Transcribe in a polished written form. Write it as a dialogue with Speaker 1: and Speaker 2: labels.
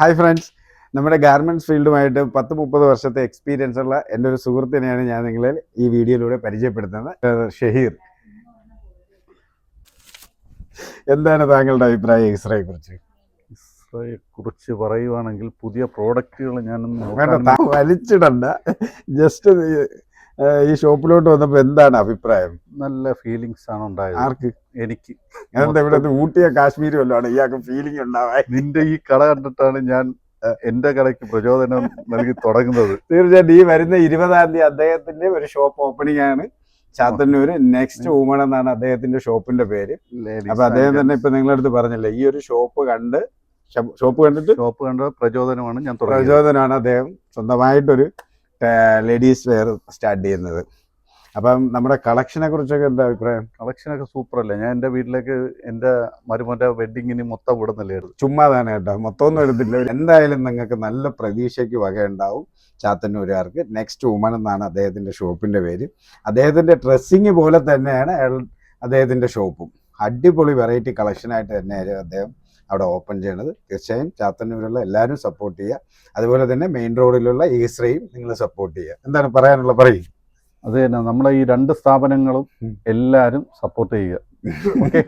Speaker 1: Hi friends, നമ്മുടെ garments ഫീൽഡുമായിട്ട് 10-30 വർഷത്തെ experience ഉള്ള എൻ്റെ ഒരു സുഹൃത്തിനെയാണ് ഞാൻ നിങ്ങളെ ഈ വീഡിയോയിലൂടെ പരിചയപ്പെടുത്തുന്നത്. ഷഹീർ, എന്താണ് താങ്കളുടെ അഭിപ്രായം ഇസ്രയെ കുറിച്ച്?
Speaker 2: ഇസ്രയെ കുറിച്ച് പറയുവാണെങ്കിൽ പുതിയ പ്രോഡക്റ്റുകൾ
Speaker 1: വേണ്ട, വലിച്ചിടണ്ട. ജസ്റ്റ് ഈ ഷോപ്പിലോട്ട് വന്നപ്പോൾ എന്താണ് അഭിപ്രായം?
Speaker 2: നല്ല ഫീലിങ്സ് ആണ് ഉണ്ടായത്.
Speaker 1: ആർക്ക്?
Speaker 2: എനിക്ക്.
Speaker 1: അതെന്താ ഇവിടെ ഊട്ടിയോ കാശ്മീരും വല്ലതാണ് ഇയാൾക്ക് ഫീലിംഗ് ഉണ്ടാവാൻ?
Speaker 2: നിന്റെ ഈ കട കണ്ടിട്ടാണ് ഞാൻ എന്റെ കടയ്ക്ക് പ്രചോദനം നൽകി തുടങ്ങുന്നത്.
Speaker 1: തീർച്ചയായിട്ടും ഈ വരുന്ന 20-ാം തീയതി അദ്ദേഹത്തിന്റെ ഒരു ഷോപ്പ് ഓപ്പണിംഗ് ആണ് ചാത്തന്നൂര്. നെക്സ്റ്റ് വുമൺ എന്നാണ് അദ്ദേഹത്തിന്റെ ഷോപ്പിന്റെ പേര്. അപ്പൊ അദ്ദേഹം തന്നെ ഇപ്പൊ നിങ്ങളുടെ അടുത്ത് പറഞ്ഞില്ലേ, ഈ ഒരു ഷോപ്പ് കണ്ടിട്ട്
Speaker 2: പ്രചോദനമാണ് ഞാൻ
Speaker 1: പ്രചോദനമാണ് അദ്ദേഹം സ്വന്തമായിട്ടൊരു ലേഡീസ് വെയർ സ്റ്റാർട്ട് ചെയ്യുന്നത്. അപ്പം നമ്മുടെ കളക്ഷനെ കുറിച്ചൊക്കെ എന്താ അഭിപ്രായം?
Speaker 2: കളക്ഷനൊക്കെ സൂപ്പർ അല്ലേ? ഞാൻ എൻ്റെ വീട്ടിലേക്ക് എൻ്റെ മരുമോൻ്റെ വെഡിങ്ങിന് മൊത്തം ഇടുന്നില്ലായിരുന്നു.
Speaker 1: ചുമ്മാതാണ് കേട്ടോ, മൊത്തമൊന്നും എടുത്തില്ല. എന്തായാലും നിങ്ങൾക്ക് നല്ല പ്രതീക്ഷയ്ക്ക് വകയുണ്ടാവും ചാത്തന്നൂരുകാർക്ക്. നെക്സ്റ്റ് വുമൺ എന്നാണ് അദ്ദേഹത്തിന്റെ ഷോപ്പിന്റെ പേര്. അദ്ദേഹത്തിന്റെ ഡ്രസ്സിങ് പോലെ തന്നെയാണ് അദ്ദേഹത്തിന്റെ ഷോപ്പും. അടിപൊളി വെറൈറ്റി കളക്ഷനായിട്ട് തന്നെയായിരുന്നു അദ്ദേഹം അവിടെ ഓപ്പൺ ചെയ്യണത്. തീർച്ചയായും ചാത്തന്നൂരുള്ള എല്ലാവരും സപ്പോർട്ട് ചെയ്യുക. അതുപോലെ തന്നെ മെയിൻ റോഡിലുള്ള ഈസ്രയും നിങ്ങൾ സപ്പോർട്ട് ചെയ്യുക. എന്താണ് പറയാനുള്ള? പറയും.
Speaker 2: അത് തന്നെ, നമ്മളെ ഈ രണ്ട് സ്ഥാപനങ്ങളും എല്ലാവരും സപ്പോർട്ട് ചെയ്യുക. ഓക്കെ.